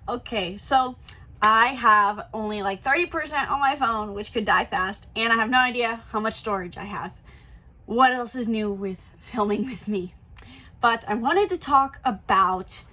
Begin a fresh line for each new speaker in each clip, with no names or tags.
Okay, so I have only like 30% on my phone, which could die fast, and I have no idea how much storage I have. What else is new with filming with me? But I wanted to talk about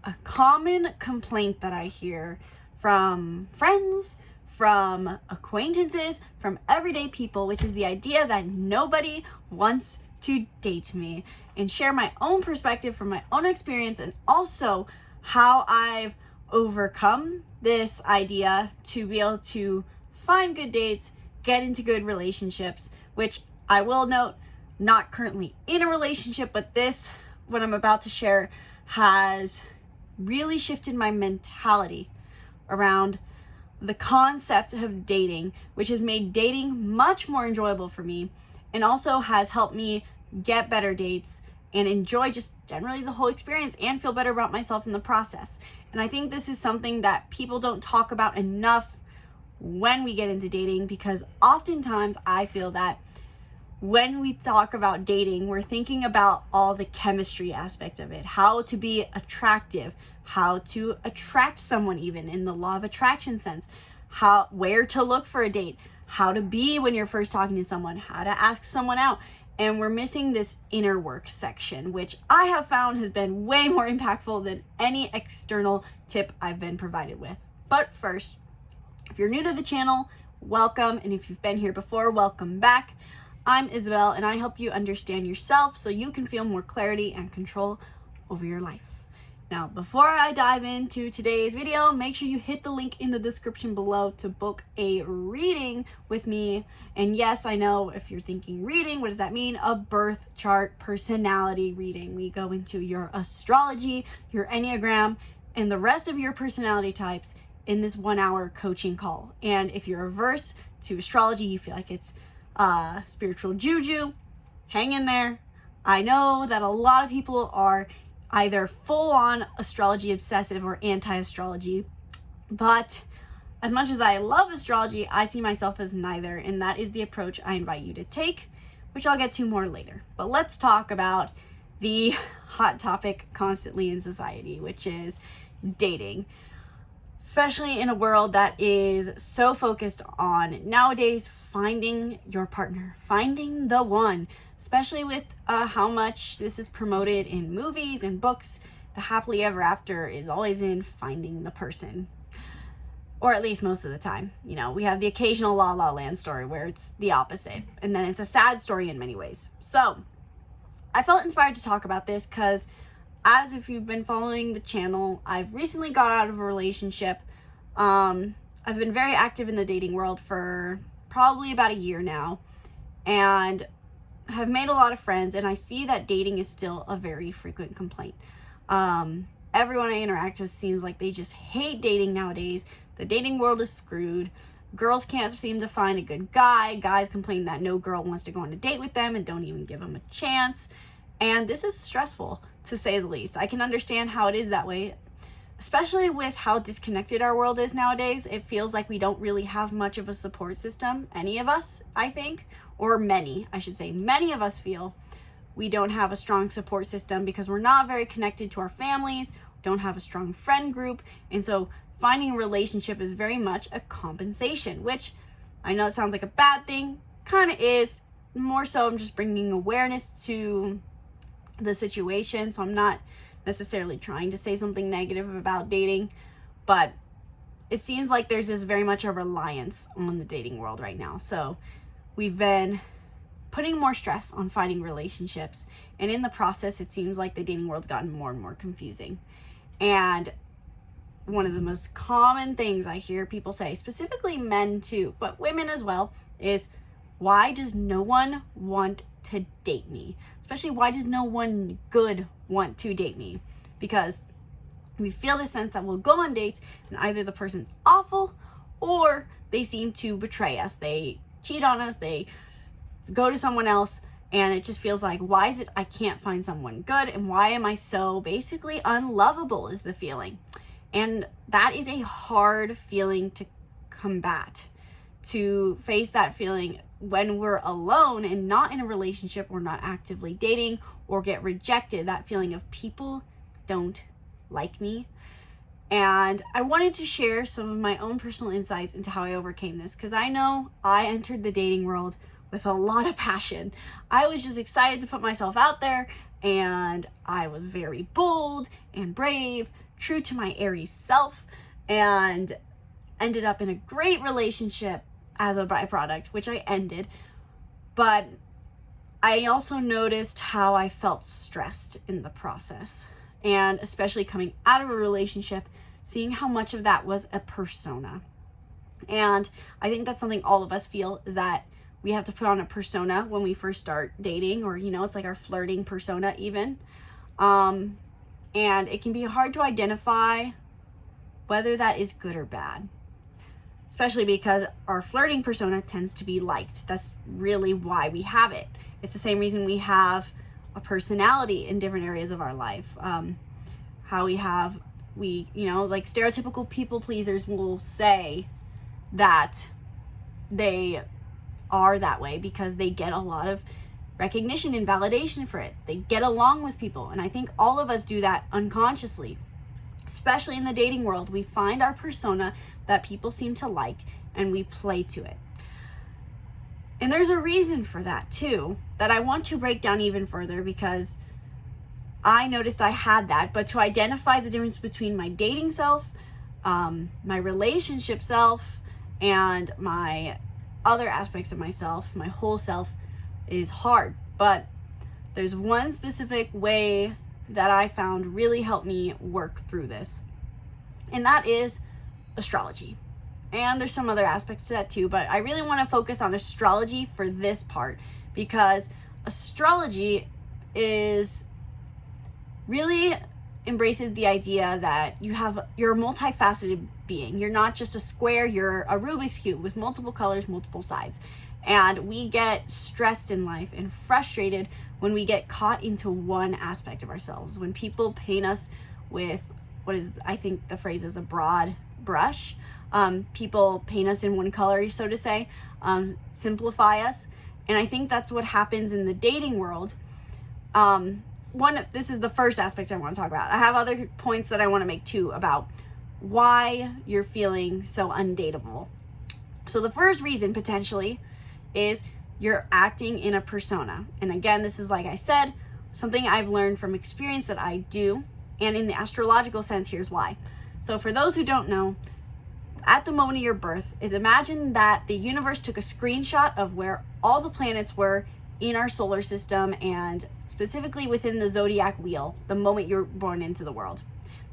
a common complaint that I hear from friends, from acquaintances, from everyday people, which is the idea that nobody wants to date me, and share my own perspective from my own experience, and also how I've overcome this idea to be able to find good dates, get into good relationships, which I will note, not currently in a relationship, but this, what I'm about to share, has really shifted my mentality around the concept of dating, which has made dating much more enjoyable for me, and also has helped me get better dates and enjoy just generally the whole experience and feel better about myself in the process. And I think this is something that people don't talk about enough when we get into dating, because oftentimes I feel that when we talk about dating, we're thinking about all the chemistry aspect of it, how to be attractive, how to attract someone, even in the law of attraction sense, where to look for a date, how to be when you're first talking to someone, how to ask someone out. And we're missing this inner work section, which I have found has been way more impactful than any external tip I've been provided with. But first, if you're new to the channel, welcome. And if you've been here before, welcome back. I'm Isabelle, and I help you understand yourself so you can feel more clarity and control over your life. Now, before I dive into today's video, make sure you hit the link in the description below to book a reading with me. And yes, I know if you're thinking reading, what does that mean? A birth chart personality reading. We go into your astrology, your Enneagram, and the rest of your personality types in this 1 hour coaching call. And if you're averse to astrology, you feel like it's spiritual juju, hang in there. I know that a lot of people are either full-on astrology obsessive or anti-astrology, but as much as I love astrology, I see myself as neither, and that is the approach I invite you to take, which I'll get to more later. But let's talk about the hot topic constantly in society, which is dating, especially in a world that is so focused on nowadays finding your partner, finding the one, especially with how much this is promoted in movies and books. The happily ever after is always in finding the person, or at least most of the time. You know, we have the occasional La La Land story where it's the opposite, and then it's a sad story in many ways. So I felt inspired to talk about this because, as if you've been following the channel, I've recently got out of a relationship. I've been very active in the dating world for probably about a year now, and have made a lot of friends, and I see that dating is still a very frequent complaint. Everyone I interact with seems like they just hate dating nowadays. The dating world is screwed. Girls can't seem to find a good guy. Guys complain that no girl wants to go on a date with them and don't even give them a chance. And this is stressful, to say the least. I can understand how it is that way, especially with how disconnected our world is nowadays. It feels like we don't really have much of a support system, any of us, I think, or many, I should say. Many of us feel we don't have a strong support system because we're not very connected to our families, don't have a strong friend group, and so finding a relationship is very much a compensation, which I know it sounds like a bad thing, kind of is. More so, I'm just bringing awareness to the situation, so I'm not necessarily trying to say something negative about dating, but it seems like there's just very much a reliance on the dating world right now. So we've been putting more stress on finding relationships, and in the process, it seems like the dating world's gotten more and more confusing. And one of the most common things I hear people say, specifically men too, but women as well, is, why does no one want to date me? Especially, why does no one good want to date me? Because we feel the sense that we'll go on dates and either the person's awful or they seem to betray us. They cheat on us, they go to someone else, and it just feels like, why is it I can't find someone good, and why am I so basically unlovable is the feeling. And that is a hard feeling to combat, to face that feeling when we're alone and not in a relationship or not actively dating or get rejected. That feeling of people don't like me And I wanted to share some of my own personal insights into how I overcame this, because I know I entered the dating world with a lot of passion. I was just excited to put myself out there, and I was very bold and brave, true to my Aries self, and ended up in a great relationship as a byproduct, which I ended. But I also noticed how I felt stressed in the process, and especially coming out of a relationship, seeing how much of that was a persona. And I think that's something all of us feel, is that we have to put on a persona when we first start dating, or, you know, it's like our flirting persona even. And it can be hard to identify whether that is good or bad, especially because our flirting persona tends to be liked. That's really why we have it. It's the same reason we have a personality in different areas of our life. How we, you know, like stereotypical people pleasers will say that they are that way because they get a lot of recognition and validation for it. They get along with people. And I think all of us do that unconsciously, especially in the dating world. We find our persona that people seem to like and we play to it. And there's a reason for that too, that I want to break down even further, because I noticed I had that. But to identify the difference between my dating self, my relationship self, and my other aspects of myself, my whole self, is hard. But there's one specific way that I found really helped me work through this, and that is astrology. And there's some other aspects to that too, but I really want to focus on astrology for this part, because astrology is really embraces the idea that you're a multifaceted being. You're not just a square, you're a Rubik's Cube with multiple colors, multiple sides. And we get stressed in life and frustrated when we get caught into one aspect of ourselves. When people paint us with what is, I think the phrase is, a broad brush. People paint us in one color, so to say, simplify us. And I think that's what happens in the dating world. This is the first aspect I want to talk about. I have other points that I want to make too about why you're feeling so undateable. So the first reason potentially is you're acting in a persona. And again, this is, like I said, something I've learned from experience that I do. And in the astrological sense, here's why. So for those who don't know, at the moment of your birth, imagine that the universe took a screenshot of where all the planets were in our solar system, and specifically within the zodiac wheel, the moment you're born into the world.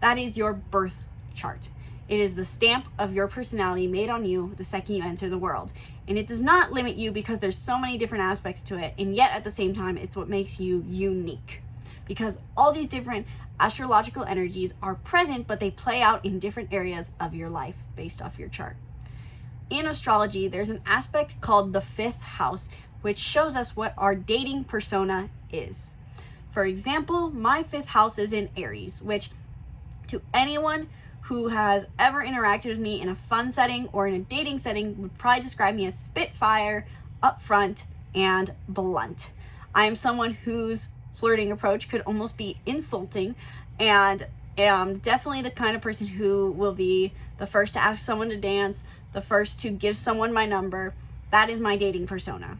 That is your birth chart. It is the stamp of your personality made on you the second you enter the world. And it does not limit you, because there's so many different aspects to it, and yet at the same time, it's what makes you unique. Because all these different astrological energies are present, but they play out in different areas of your life based off your chart. In astrology, there's an aspect called the fifth house, which shows us what our dating persona is. For example, my fifth house is in Aries, which to anyone who has ever interacted with me in a fun setting or in a dating setting would probably describe me as spitfire, upfront, and blunt. I am someone whose flirting approach could almost be insulting, and am definitely the kind of person who will be the first to ask someone to dance, the first to give someone my number. That is my dating persona.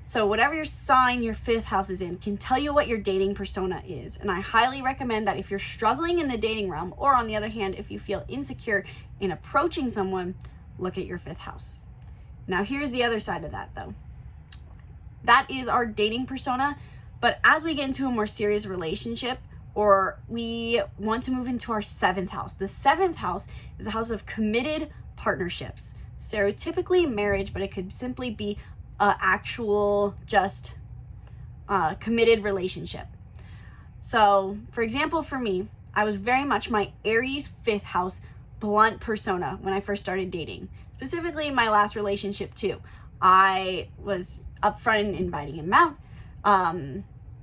So whatever your sign your fifth house is in can tell you what your dating persona is. And I highly recommend that if you're struggling in the dating realm, or on the other hand, if you feel insecure in approaching someone, look at your fifth house. Now here's the other side of that though. That is our dating persona. But as we get into a more serious relationship, or we want to move into our seventh house, the seventh house is a house of committed partnerships. Stereotypically marriage, but it could simply be actual just committed relationship. So for example, for me, I was very much my Aries fifth house blunt persona when I first started dating, specifically my last relationship too. I was upfront in inviting him out,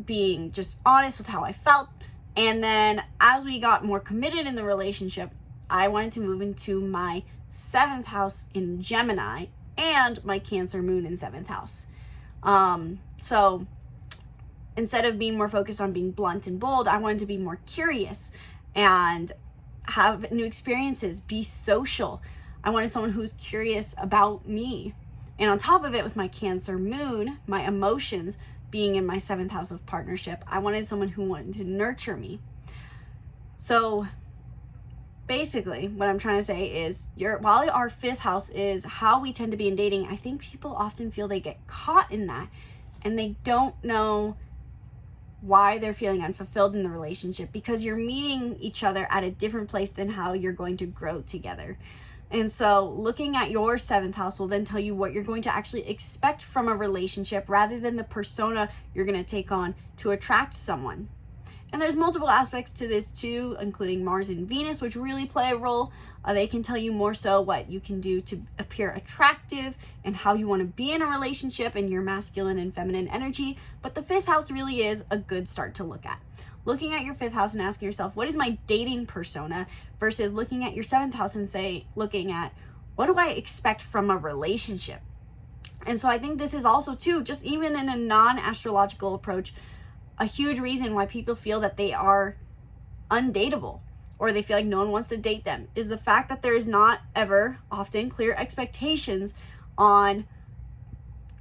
being just honest with how I felt. And then as we got more committed in the relationship, I wanted to move into my seventh house in Gemini and my Cancer moon in seventh house. So instead of being more focused on being blunt and bold, I wanted to be more curious and have new experiences, be social. I wanted someone who's curious about me. And on top of it, with my Cancer moon, my emotions being in my 7th house of partnership, I wanted someone who wanted to nurture me. So basically, what I'm trying to say is, while our 5th house is how we tend to be in dating, I think people often feel they get caught in that and they don't know why they're feeling unfulfilled in the relationship, because you're meeting each other at a different place than how you're going to grow together. And so looking at your 7th house will then tell you what you're going to actually expect from a relationship rather than the persona you're going to take on to attract someone. And there's multiple aspects to this too, including Mars and Venus, which really play a role. They can tell you more so what you can do to appear attractive and how you want to be in a relationship and your masculine and feminine energy. But the 5th house really is a good start to look at. Looking at your 5th house and asking yourself, what is my dating persona, versus looking at your 7th house and looking at, what do I expect from a relationship? And so I think this is also too, just even in a non-astrological approach, a huge reason why people feel that they are undateable or they feel like no one wants to date them is the fact that there is not ever often clear expectations on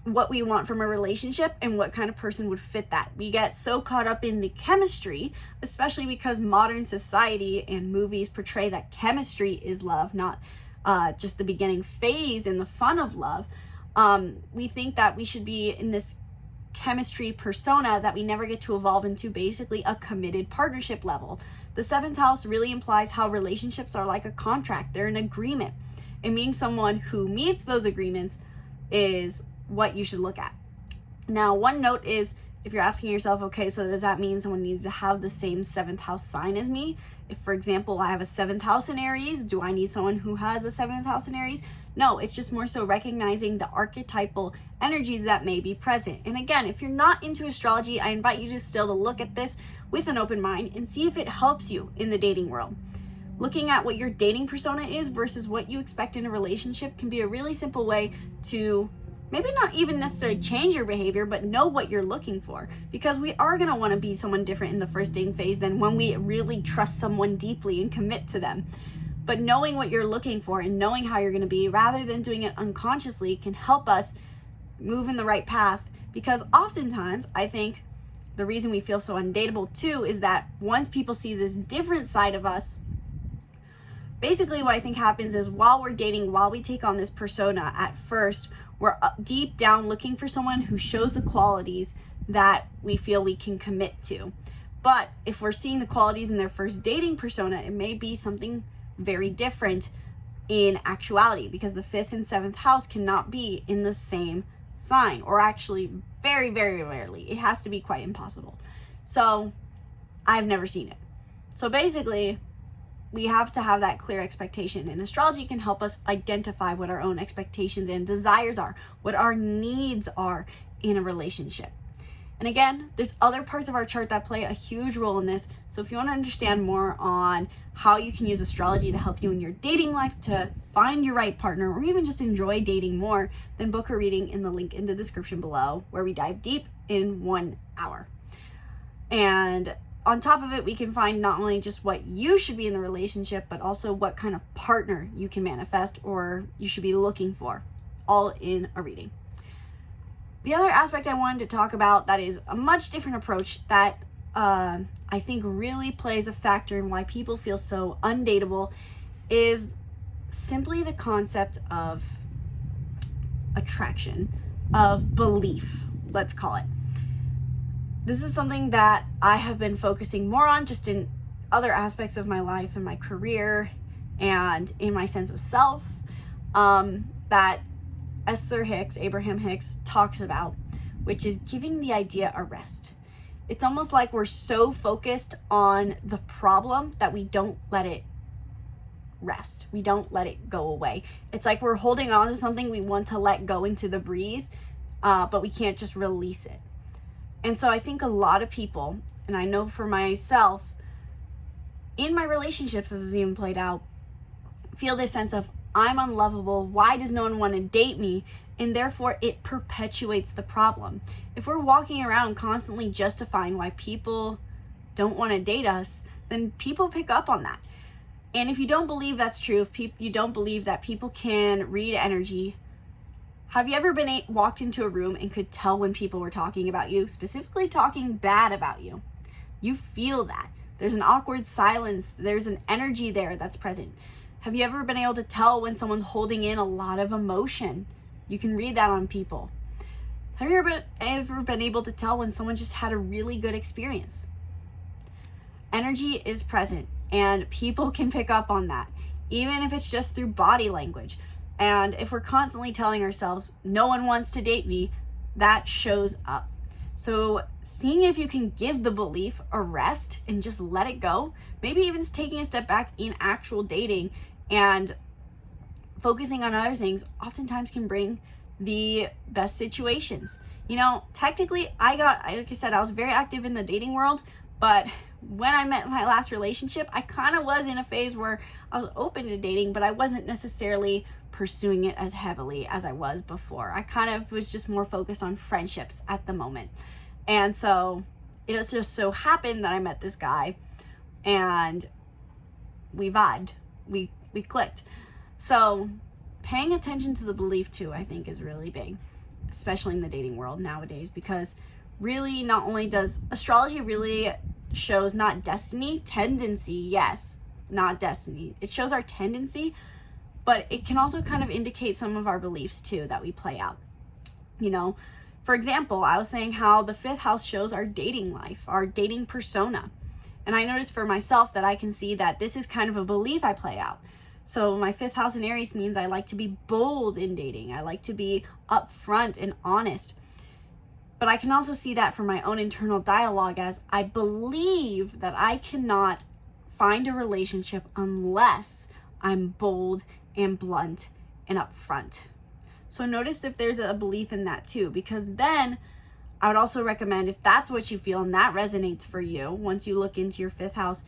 what we want from a relationship and what kind of person would fit that. We get so caught up in the chemistry, especially because modern society and movies portray that chemistry is love, not just the beginning phase and the fun of love. We think that we should be in this chemistry persona that we never get to evolve into basically a committed partnership level. The 7th house really implies how relationships are like a contract. They're an agreement. It means someone who meets those agreements is what you should look at. Now, one note is, if you're asking yourself, okay, so does that mean someone needs to have the same 7th house sign as me? If, for example, I have a 7th house in Aries, do I need someone who has a 7th house in Aries? No, it's just more so recognizing the archetypal energies that may be present. And again, if you're not into astrology, I invite you to still to look at this with an open mind and see if it helps you in the dating world. Looking at what your dating persona is versus what you expect in a relationship can be a really simple way to maybe not even necessarily change your behavior, but know what you're looking for. Because we are going to want to be someone different in the first dating phase than when we really trust someone deeply and commit to them. But knowing what you're looking for and knowing how you're going to be, rather than doing it unconsciously, can help us move in the right path. Because oftentimes, I think the reason we feel so undateable too is that once people see this different side of us, basically what I think happens is while we're dating, while we take on this persona at first, we're deep down looking for someone who shows the qualities that we feel we can commit to. But if we're seeing the qualities in their first dating persona, it may be something very different in actuality, because the 5th and 7th house cannot be in the same sign, or actually very, very rarely. It has to be quite impossible. So I've never seen it. So basically, we have to have that clear expectation, and astrology can help us identify what our own expectations and desires are, what our needs are in a relationship. And again, there's other parts of our chart that play a huge role in this. So if you want to understand more on how you can use astrology to help you in your dating life, to find your right partner, or even just enjoy dating more, then book a reading in the link in the description below, where we dive deep in 1 hour. And on top of it, we can find not only just what you should be in the relationship, but also what kind of partner you can manifest or you should be looking for, all in a reading. The other aspect I wanted to talk about that is a much different approach that I think really plays a factor in why people feel so undateable is simply the concept of attraction, of belief, let's call it. This is something that I have been focusing more on just in other aspects of my life and my career and in my sense of self, that Abraham Hicks talks about, which is giving the idea a rest. It's almost like we're so focused on the problem that we don't let it rest. We don't let it go away. It's like we're holding on to something we want to let go into the breeze, but we can't just release it. And so I think a lot of people, and I know for myself, in my relationships, as it's even played out, feel this sense of, I'm unlovable, why does no one want to date me? And therefore it perpetuates the problem. If we're walking around constantly justifying why people don't want to date us, then people pick up on that. And if you don't believe that's true, if you don't believe that people can read energy, have you ever been walked into a room and could tell when people were talking about you, specifically talking bad about you? You feel that. There's an awkward silence. There's an energy there that's present. Have you ever been able to tell when someone's holding in a lot of emotion? You can read that on people. Have you ever been able to tell when someone just had a really good experience? Energy is present, and people can pick up on that, even if it's just through body language. And if we're constantly telling ourselves, no one wants to date me, that shows up. So seeing if you can give the belief a rest and just let it go, maybe even just taking a step back in actual dating and focusing on other things, oftentimes can bring the best situations. You know, technically, like I said, I was very active in the dating world, but when I met my last relationship, I kind of was in a phase where I was open to dating, but I wasn't necessarily pursuing it as heavily as I was before. I kind of was just more focused on friendships at the moment. And so it just so happened that I met this guy and we vibed, we clicked. So paying attention to the belief too, I think, is really big, especially in the dating world nowadays, because really not only does astrology really shows not destiny, tendency, yes, not destiny. It shows our tendency, but it can also kind of indicate some of our beliefs too that we play out. You know, for example, I was saying how the 5th house shows our dating life, our dating persona. And I noticed for myself that I can see that this is kind of a belief I play out. So my 5th house in Aries means I like to be bold in dating. I like to be upfront and honest. But I can also see that from my own internal dialogue, as I believe that I cannot find a relationship unless I'm bold and blunt and upfront. So notice if there's a belief in that too, because then I would also recommend, if that's what you feel and that resonates for you, once you look into your 5th house,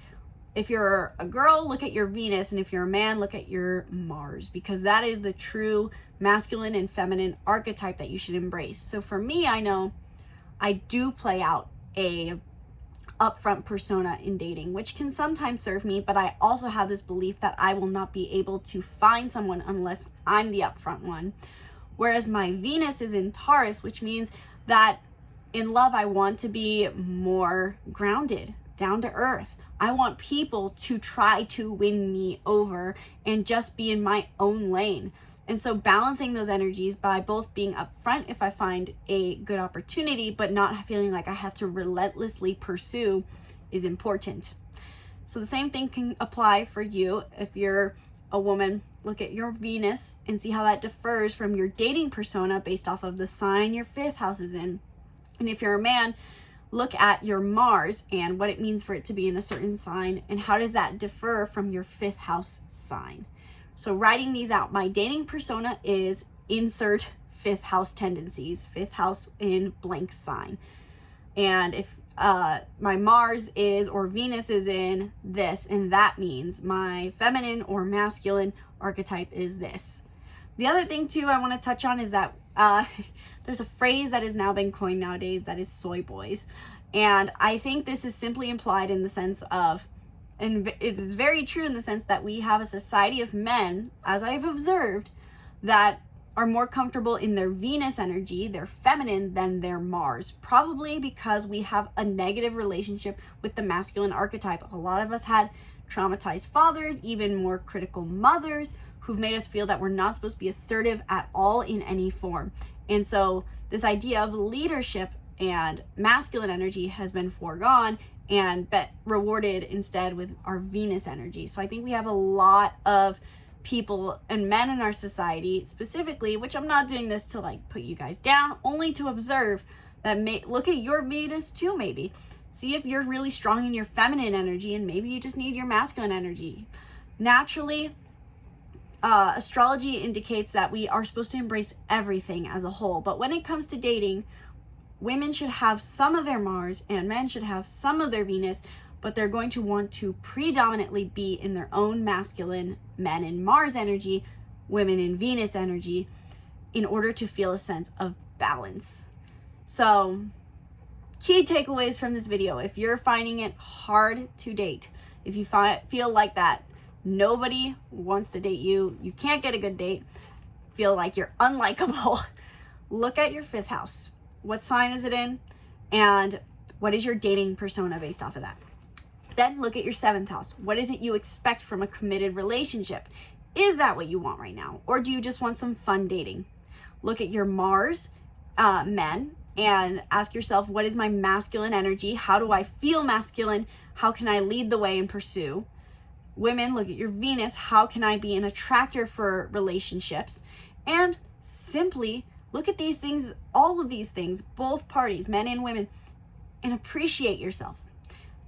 if you're a girl, look at your Venus, and if you're a man, look at your Mars, because that is the true masculine and feminine archetype that you should embrace. So for me, I know I do play out a upfront persona in dating, which can sometimes serve me, but I also have this belief that I will not be able to find someone unless I'm the upfront one. Whereas my Venus is in Taurus, which means that in love, I want to be more grounded, down to earth. I want people to try to win me over and just be in my own lane. And so balancing those energies by both being upfront if I find a good opportunity, but not feeling like I have to relentlessly pursue, is important. So the same thing can apply for you. If you're a woman, look at your Venus and see how that differs from your dating persona based off of the sign your 5th house is in. And if you're a man, look at your Mars and what it means for it to be in a certain sign, and how does that differ from your 5th house sign. So writing these out, my dating persona is insert 5th house tendencies, 5th house in blank sign. And if my Mars is, or Venus is in this, and that means my feminine or masculine archetype is this. The other thing too I want to touch on is that there's a phrase that has now been coined nowadays that is Soy Boys. And I think this is simply implied in the sense of, and it is very true in the sense that we have a society of men, as I've observed, that are more comfortable in their Venus energy, their feminine, than their Mars. Probably because we have a negative relationship with the masculine archetype. A lot of us had traumatized fathers, even more critical mothers, who've made us feel that we're not supposed to be assertive at all in any form. And so this idea of leadership and masculine energy has been foregone and rewarded instead with our Venus energy. So I think we have a lot of people and men in our society specifically, which I'm not doing this to like put you guys down, only to observe that. Look at your Venus too, maybe. See if you're really strong in your feminine energy, and maybe you just need your masculine energy. Naturally, astrology indicates that we are supposed to embrace everything as a whole. But when it comes to dating, women should have some of their Mars and men should have some of their Venus, but they're going to want to predominantly be in their own masculine, men in Mars energy, women in Venus energy, in order to feel a sense of balance. So, key takeaways from this video: if you're finding it hard to date, if you feel like that Nobody wants to date you. You can't get a good date. Feel like you're unlikable. Look at your 5th house. What sign is it in? And what is your dating persona based off of that? Then look at your 7th house. What is it you expect from a committed relationship? Is that what you want right now? Or do you just want some fun dating? Look at your Mars, men, and ask yourself, what is my masculine energy? How do I feel masculine? How can I lead the way and pursue? Women, look at your Venus. How can I be an attractor for relationships? And simply look at these things, all of these things, both parties, men and women, and appreciate yourself.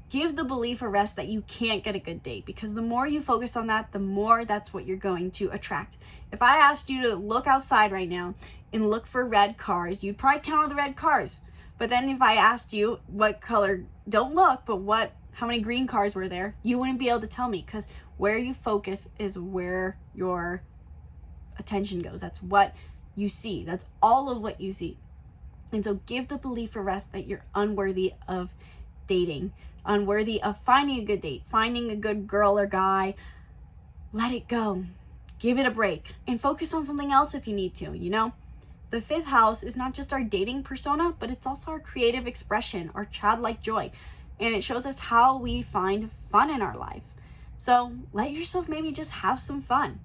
Give the belief a rest that you can't get a good date, because the more you focus on that, the more that's what you're going to attract. If I asked you to look outside right now and look for red cars, you'd probably count all the red cars. But then if I asked you what color, don't look, but how many green cars were there, you wouldn't be able to tell me, because where you focus is where your attention goes. That's what you see. That's all of what you see. And so give the belief a rest that you're unworthy of dating, unworthy of finding a good date, finding a good girl or guy. Let it go. Give it a break and focus on something else if you need to, you know? The 5th house is not just our dating persona, but it's also our creative expression, our childlike joy. And it shows us how we find fun in our life. So let yourself maybe just have some fun.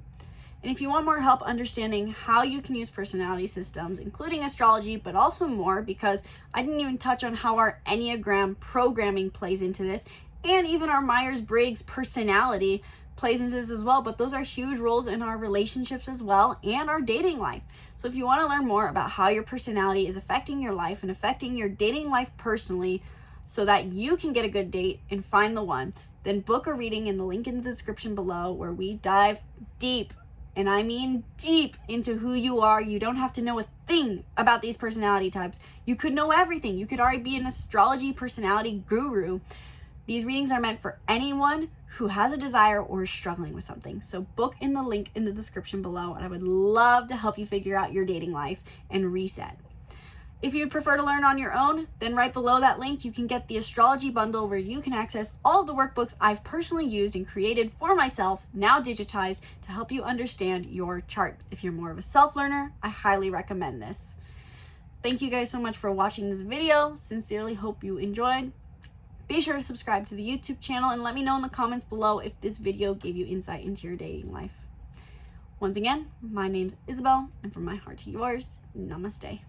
And if you want more help understanding how you can use personality systems, including astrology, but also more, because I didn't even touch on how our Enneagram programming plays into this, and even our Myers-Briggs personality plays into this as well. But those are huge roles in our relationships as well, and our dating life. So if you want to learn more about how your personality is affecting your life and affecting your dating life personally, so that you can get a good date and find the one, then book a reading in the link in the description below, where we dive deep, and I mean deep, into who you are. You don't have to know a thing about these personality types. You could know everything. You could already be an astrology personality guru. These readings are meant for anyone who has a desire or is struggling with something. So book in the link in the description below, and I would love to help you figure out your dating life and reset. If you'd prefer to learn on your own, then right below that link, you can get the astrology bundle, where you can access all of the workbooks I've personally used and created for myself, now digitized, to help you understand your chart. If you're more of a self-learner, I highly recommend this. Thank you guys so much for watching this video. Sincerely hope you enjoyed. Be sure to subscribe to the YouTube channel and let me know in the comments below if this video gave you insight into your dating life. Once again, my name's Isabelle, and from my heart to yours, namaste.